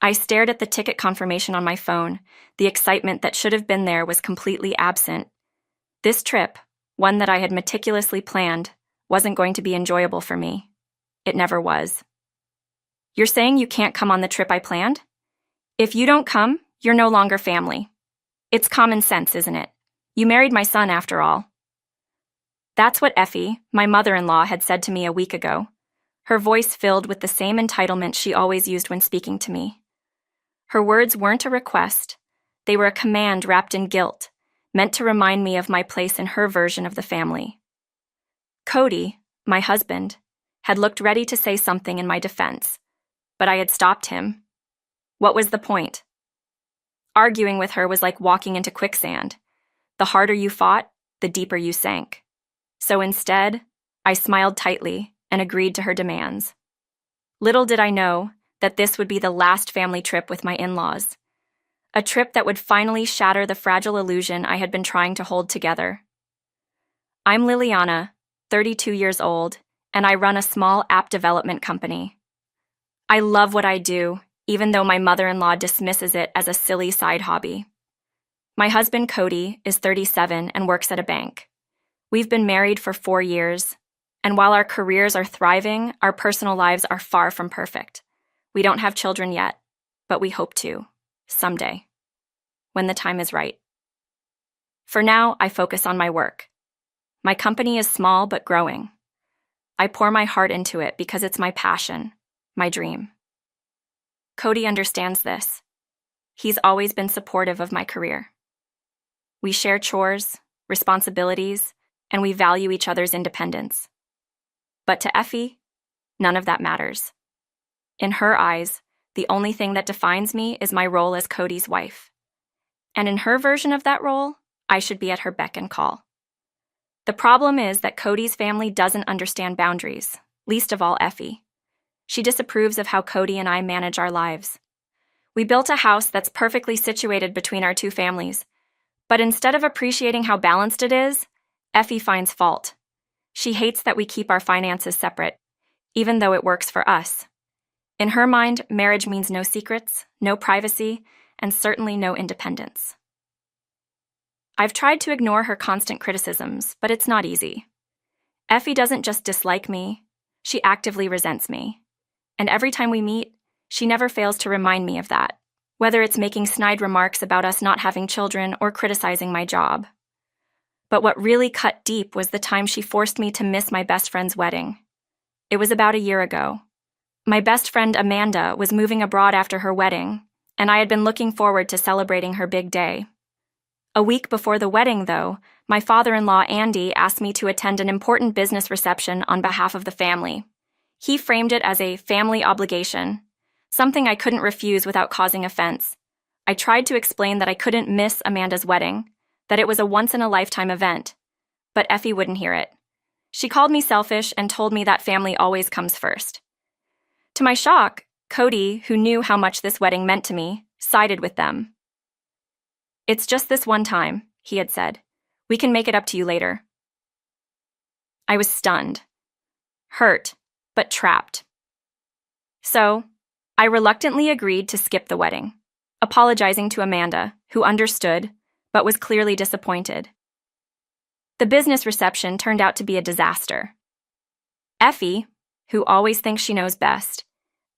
I stared at the ticket confirmation on my phone. The excitement that should have been there was completely absent. This trip, one that I had meticulously planned, wasn't going to be enjoyable for me. It never was. "You're saying you can't come on the trip I planned? If you don't come, you're no longer family. It's common sense, isn't it? You married my son after all." That's what Effie, my mother-in-law, had said to me a week ago, her voice filled with the same entitlement she always used when speaking to me. Her words weren't a request. They were a command wrapped in guilt, meant to remind me of my place in her version of the family. Cody, my husband, had looked ready to say something in my defense, but I had stopped him. What was the point? Arguing with her was like walking into quicksand. The harder you fought, the deeper you sank. So instead, I smiled tightly and agreed to her demands. Little did I know that this would be the last family trip with my in-laws, a trip that would finally shatter the fragile illusion I had been trying to hold together. I'm Liliana, 32 years old, and I run a small app development company. I love what I do, even though my mother-in-law dismisses it as a silly side hobby. My husband, Cody, is 37 and works at a bank. We've been married for 4 years, and while our careers are thriving, our personal lives are far from perfect. We don't have children yet, but we hope to, someday, when the time is right. For now, I focus on my work. My company is small but growing. I pour my heart into it because it's my passion, my dream. Cody understands this. He's always been supportive of my career. We share chores, responsibilities, and we value each other's independence. But to Effie, none of that matters. In her eyes, the only thing that defines me is my role as Cody's wife. And in her version of that role, I should be at her beck and call. The problem is that Cody's family doesn't understand boundaries, least of all Effie. She disapproves of how Cody and I manage our lives. We built a house that's perfectly situated between our two families, but instead of appreciating how balanced it is, Effie finds fault. She hates that we keep our finances separate, even though it works for us. In her mind, marriage means no secrets, no privacy, and certainly no independence. I've tried to ignore her constant criticisms, but it's not easy. Effie doesn't just dislike me, she actively resents me. And every time we meet, she never fails to remind me of that, whether it's making snide remarks about us not having children or criticizing my job. But what really cut deep was the time she forced me to miss my best friend's wedding. It was about a year ago. My best friend Amanda was moving abroad after her wedding, and I had been looking forward to celebrating her big day. A week before the wedding, though, my father-in-law Andy asked me to attend an important business reception on behalf of the family. He framed it as a family obligation, something I couldn't refuse without causing offense. I tried to explain that I couldn't miss Amanda's wedding, that it was a once-in-a-lifetime event, but Effie wouldn't hear it. She called me selfish and told me that family always comes first. To my shock, Cody, who knew how much this wedding meant to me, sided with them. "It's just this one time," he had said. "We can make it up to you later." I was stunned, hurt, but trapped. So, I reluctantly agreed to skip the wedding, apologizing to Amanda, who understood, but was clearly disappointed. The business reception turned out to be a disaster. Effie, who always thinks she knows best,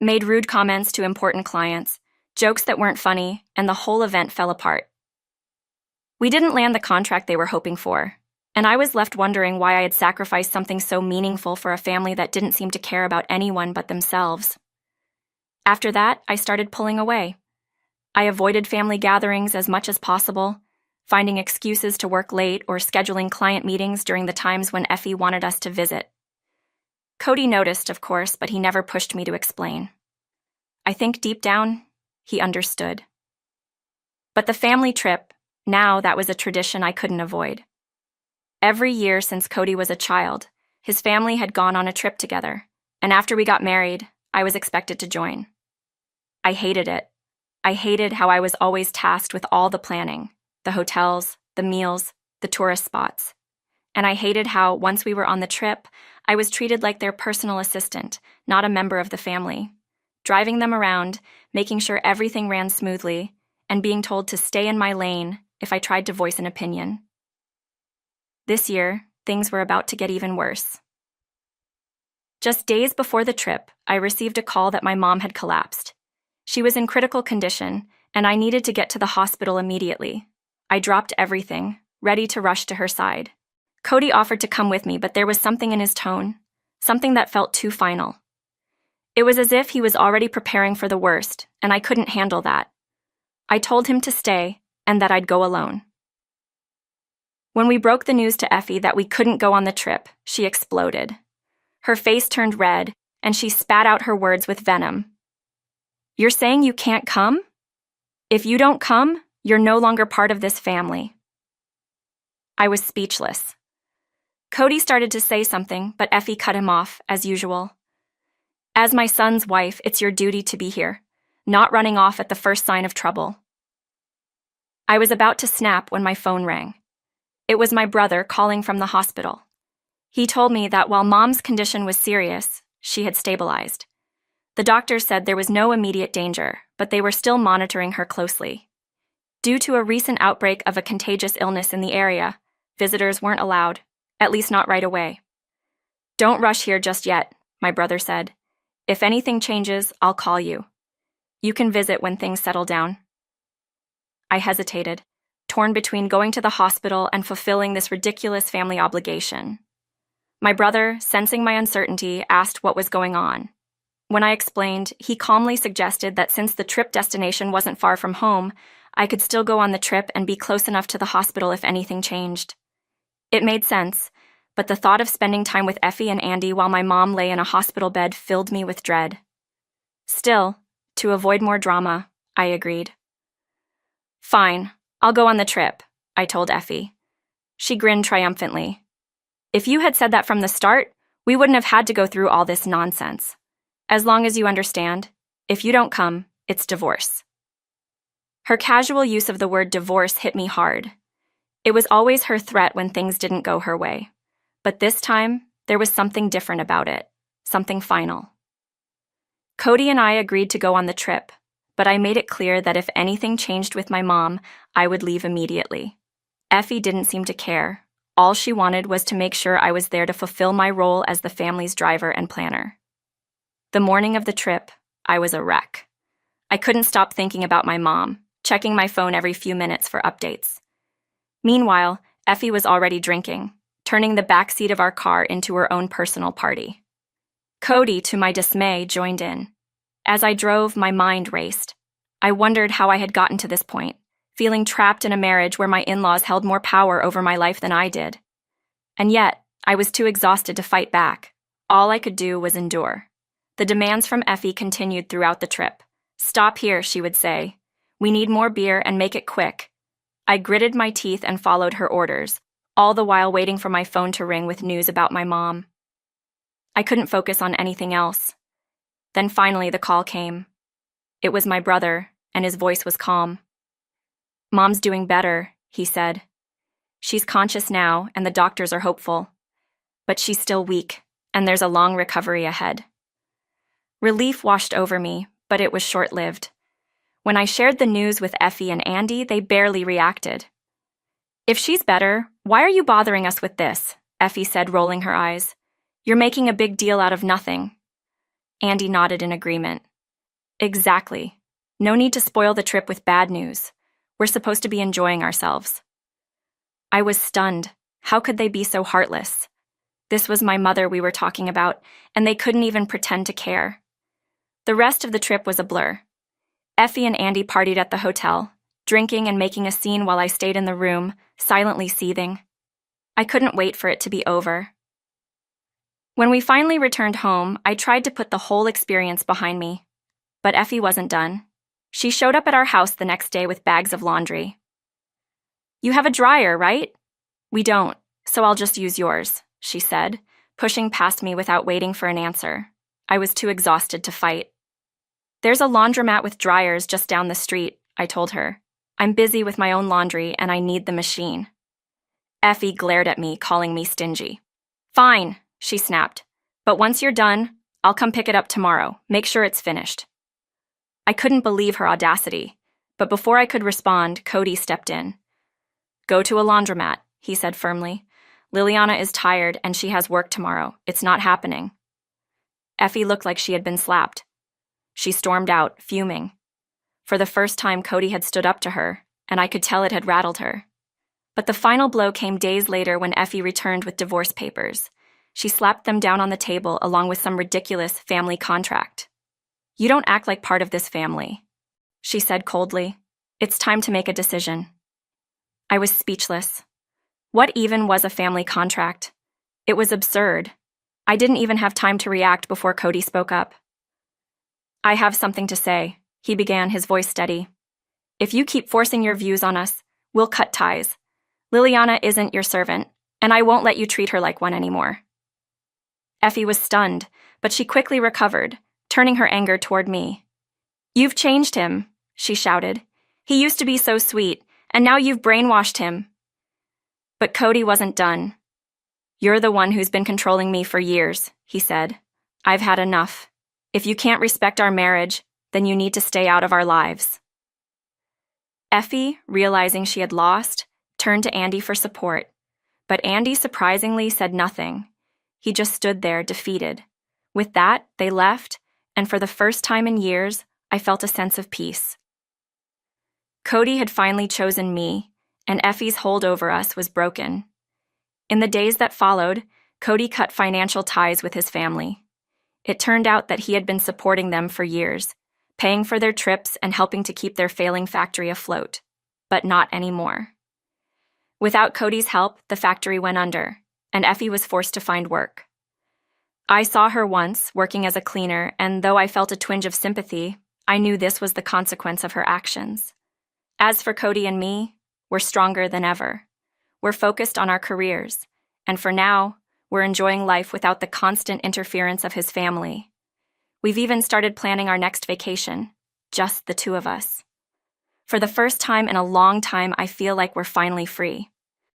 made rude comments to important clients, jokes that weren't funny, and the whole event fell apart. We didn't land the contract they were hoping for, and I was left wondering why I had sacrificed something so meaningful for a family that didn't seem to care about anyone but themselves. After that, I started pulling away. I avoided family gatherings as much as possible, finding excuses to work late or scheduling client meetings during the times when Effie wanted us to visit. Cody noticed, of course, but he never pushed me to explain. I think deep down, he understood. But the family trip, now that was a tradition I couldn't avoid. Every year since Cody was a child, his family had gone on a trip together, and after we got married, I was expected to join. I hated it. I hated how I was always tasked with all the planning, the hotels, the meals, the tourist spots. And I hated how, once we were on the trip, I was treated like their personal assistant, not a member of the family, driving them around, making sure everything ran smoothly, and being told to stay in my lane if I tried to voice an opinion. This year, things were about to get even worse. Just days before the trip, I received a call that my mom had collapsed. She was in critical condition, and I needed to get to the hospital immediately. I dropped everything, ready to rush to her side. Cody offered to come with me, but there was something in his tone, something that felt too final. It was as if he was already preparing for the worst, and I couldn't handle that. I told him to stay, and that I'd go alone. When we broke the news to Effie that we couldn't go on the trip, she exploded. Her face turned red, and she spat out her words with venom. "You're saying you can't come? If you don't come, you're no longer part of this family." I was speechless. Cody started to say something, but Effie cut him off, as usual. "As my son's wife, it's your duty to be here, not running off at the first sign of trouble." I was about to snap when my phone rang. It was my brother calling from the hospital. He told me that while Mom's condition was serious, she had stabilized. The doctors said there was no immediate danger, but they were still monitoring her closely. Due to a recent outbreak of a contagious illness in the area, visitors weren't allowed, at least not right away. "Don't rush here just yet," my brother said. "If anything changes, I'll call you. You can visit when things settle down." I hesitated, torn between going to the hospital and fulfilling this ridiculous family obligation. My brother, sensing my uncertainty, asked what was going on. When I explained, he calmly suggested that since the trip destination wasn't far from home, I could still go on the trip and be close enough to the hospital if anything changed. It made sense, but the thought of spending time with Effie and Andy while my mom lay in a hospital bed filled me with dread. Still, to avoid more drama, I agreed. "Fine, I'll go on the trip," I told Effie. She grinned triumphantly. "If you had said that from the start, we wouldn't have had to go through all this nonsense. As long as you understand, if you don't come, it's divorce." Her casual use of the word divorce hit me hard. It was always her threat when things didn't go her way. But this time, there was something different about it, something final. Cody and I agreed to go on the trip, but I made it clear that if anything changed with my mom, I would leave immediately. Effie didn't seem to care. All she wanted was to make sure I was there to fulfill my role as the family's driver and planner. The morning of the trip, I was a wreck. I couldn't stop thinking about my mom, checking my phone every few minutes for updates. Meanwhile, Effie was already drinking, turning the back seat of our car into her own personal party. Cody, to my dismay, joined in. As I drove, my mind raced. I wondered how I had gotten to this point, feeling trapped in a marriage where my in-laws held more power over my life than I did. And yet, I was too exhausted to fight back. All I could do was endure. The demands from Effie continued throughout the trip. "Stop here," she would say. "We need more beer and make it quick." I gritted my teeth and followed her orders, all the while waiting for my phone to ring with news about my mom. I couldn't focus on anything else. Then finally the call came. It was my brother, and his voice was calm. "Mom's doing better," he said. "She's conscious now, and the doctors are hopeful. But she's still weak, and there's a long recovery ahead." Relief washed over me, but it was short-lived. When I shared the news with Effie and Andy, they barely reacted. "If she's better, why are you bothering us with this?" Effie said, rolling her eyes. "You're making a big deal out of nothing." Andy nodded in agreement. "Exactly. No need to spoil the trip with bad news. We're supposed to be enjoying ourselves." I was stunned. How could they be so heartless? This was my mother we were talking about, and they couldn't even pretend to care. The rest of the trip was a blur. Effie and Andy partied at the hotel, drinking and making a scene while I stayed in the room, silently seething. I couldn't wait for it to be over. When we finally returned home, I tried to put the whole experience behind me. But Effie wasn't done. She showed up at our house the next day with bags of laundry. "You have a dryer, right?" "We don't, so I'll just use yours," she said, pushing past me without waiting for an answer. I was too exhausted to fight. "There's a laundromat with dryers just down the street," I told her. "I'm busy with my own laundry and I need the machine." Effie glared at me, calling me stingy. "Fine," she snapped. "But once you're done, I'll come pick it up tomorrow. Make sure it's finished." I couldn't believe her audacity, but before I could respond, Cody stepped in. "Go to a laundromat," he said firmly. "Liliana is tired and she has work tomorrow. It's not happening." Effie looked like she had been slapped. She stormed out, fuming. For the first time, Cody had stood up to her, and I could tell it had rattled her. But the final blow came days later when Effie returned with divorce papers. She slapped them down on the table along with some ridiculous family contract. "You don't act like part of this family," she said coldly. "It's time to make a decision." I was speechless. What even was a family contract? It was absurd. I didn't even have time to react before Cody spoke up. "I have something to say," he began, his voice steady. "If you keep forcing your views on us, we'll cut ties. Liliana isn't your servant, and I won't let you treat her like one anymore." Effie was stunned, but she quickly recovered, turning her anger toward me. "You've changed him," she shouted. "He used to be so sweet, and now you've brainwashed him." But Cody wasn't done. "You're the one who's been controlling me for years," he said. "I've had enough. If you can't respect our marriage, then you need to stay out of our lives." Effie, realizing she had lost, turned to Andy for support, but Andy surprisingly said nothing. He just stood there, defeated. With that, they left, and for the first time in years, I felt a sense of peace. Cody had finally chosen me, and Effie's hold over us was broken. In the days that followed, Cody cut financial ties with his family. It turned out that he had been supporting them for years, paying for their trips and helping to keep their failing factory afloat, but not anymore. Without Cody's help, the factory went under, and Effie was forced to find work. I saw her once, working as a cleaner, and though I felt a twinge of sympathy, I knew this was the consequence of her actions. As for Cody and me, we're stronger than ever. We're focused on our careers, and for now, we're enjoying life without the constant interference of his family. We've even started planning our next vacation, just the two of us. For the first time in a long time, I feel like we're finally free.